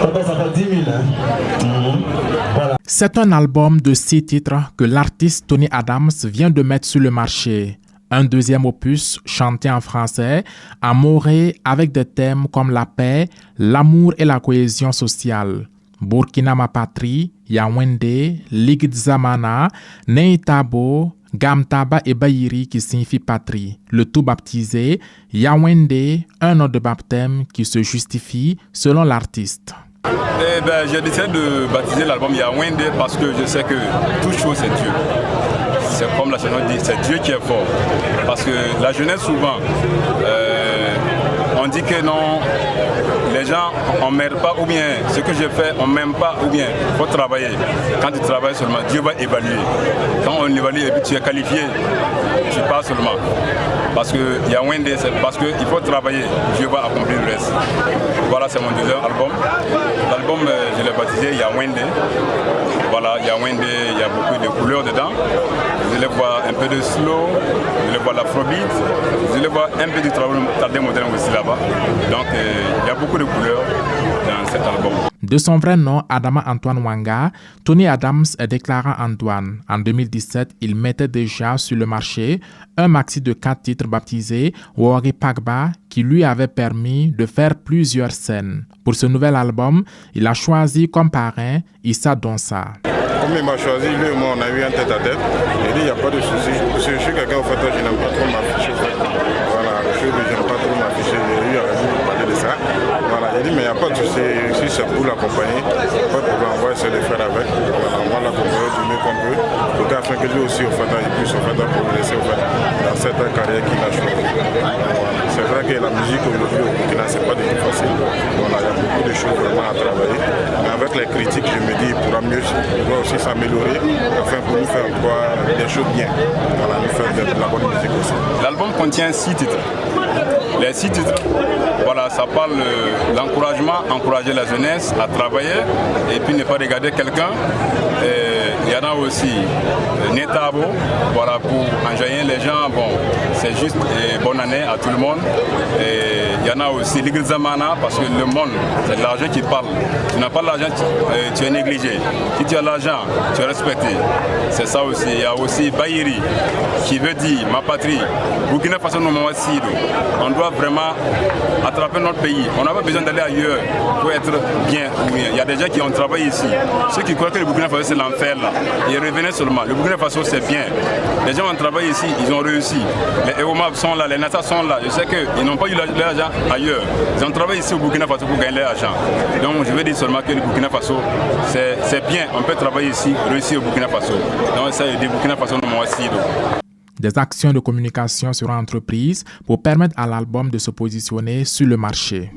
Tonton, ça fait 10 000. Hein? Voilà. C'est un album de 6 titres que l'artiste Tony Adams vient de mettre sur le marché. Un deuxième opus chanté en français, amouré avec des thèmes comme la paix, l'amour et la cohésion sociale. Burkina ma patrie, Yaoundé, Ligue Zamana, Neitabo, Gamtaba et Bayiri qui signifie patrie. Le tout baptisé Yaoundé, un nom de baptême qui se justifie selon l'artiste. J'ai décidé de baptiser l'album Yaoundé parce que je sais que toute chose c'est Dieu. C'est comme la chanson dit, c'est Dieu qui est fort. Parce que la jeunesse souvent, on dit que non, les gens on m'aime pas ou bien ce que je fais on m'aime pas ou bien il faut travailler. Quand tu travailles seulement, Dieu va évaluer. Quand on évalue et puis tu es qualifié, tu pars seulement. Parce que Yaoundé, c'est parce qu'il faut travailler, Dieu va accomplir le reste. Voilà, c'est mon deuxième album. L'album, je l'ai baptisé Yaoundé. Voilà, Yaoundé, il y a beaucoup de couleurs dedans. Vous allez voir un peu de slow, vous allez voir l'afrobeat, vous allez voir un peu du travail tardé moderne aussi là-bas. Donc, il y a beaucoup de couleurs dans cet album. De son vrai nom, Adama Antoine Wanga, Tony Adams est déclaré en douane. En 2017, il mettait déjà sur le marché un maxi de 4 titres baptisé Wori Pagba qui lui avait permis de faire plusieurs scènes. Pour ce nouvel album, il a choisi comme parrain Issa Donsa. Comme il m'a choisi, lui et moi on a eu un tête-à-tête. Il dit il n'y a pas de souci. Je suis quelqu'un au fait, je n'aime pas trop m'afficher. Voilà, je n'aime pas trop m'afficher. J'ai eu raison de parler de ça. Voilà, il dit mais il n'y a pas de souci. Si c'est pour l'accompagner, pas de problème, on va essayer de faire avec. Voilà, on va l'accompagner du mieux qu'on peut. Afin que lui aussi au fait, il puisse au fait progresser au fait, dans cette carrière qu'il a choisie. Voilà. C'est vrai que la musique aujourd'hui au Burkina c'est pas du tout facile. Voilà, il y a beaucoup de choses vraiment à travailler. Mais avec les critiques, je me dis il pourra mieux, il doit aussi s'améliorer afin pour nous faire des choses bien. Voilà, nous faire de la bonne musique aussi. L'album contient 6 titres. Les 6 titres, voilà, ça parle de l'encouragement, encourager la jeunesse à travailler et puis ne pas regarder quelqu'un. Il y en a aussi Netabo, voilà, pour enjailler les gens, bon, c'est juste bonne année à tout le monde. Et il y en a aussi Ligue Zamana, parce que le monde, c'est l'argent qui parle. Tu n'as pas l'argent, tu es négligé. Si tu as l'argent, tu es respecté. C'est ça aussi. Il y a aussi Bayiri, qui veut dire ma patrie. Burkina Faso, on doit vraiment attraper notre pays. On n'a pas besoin d'aller ailleurs pour être bien. Il y a des gens qui ont travaillé ici. Ceux qui croient que le Burkina Faso c'est l'enfer là, ils revenaient seulement. Le Burkina Faso c'est bien. Les gens ont travaillé ici, ils ont réussi. Les EOMAP sont là, les NASA sont là. Je sais qu'ils n'ont pas eu l'argent ailleurs. Ils ont travaillé ici au Burkina Faso pour gagner l'argent. Donc je veux dire seulement que le Burkina Faso c'est bien. On peut travailler ici, réussir au Burkina Faso. Donc ça, le Burkina Faso nous m'a aussi. Des actions de communication seront entreprises pour permettre à l'album de se positionner sur le marché.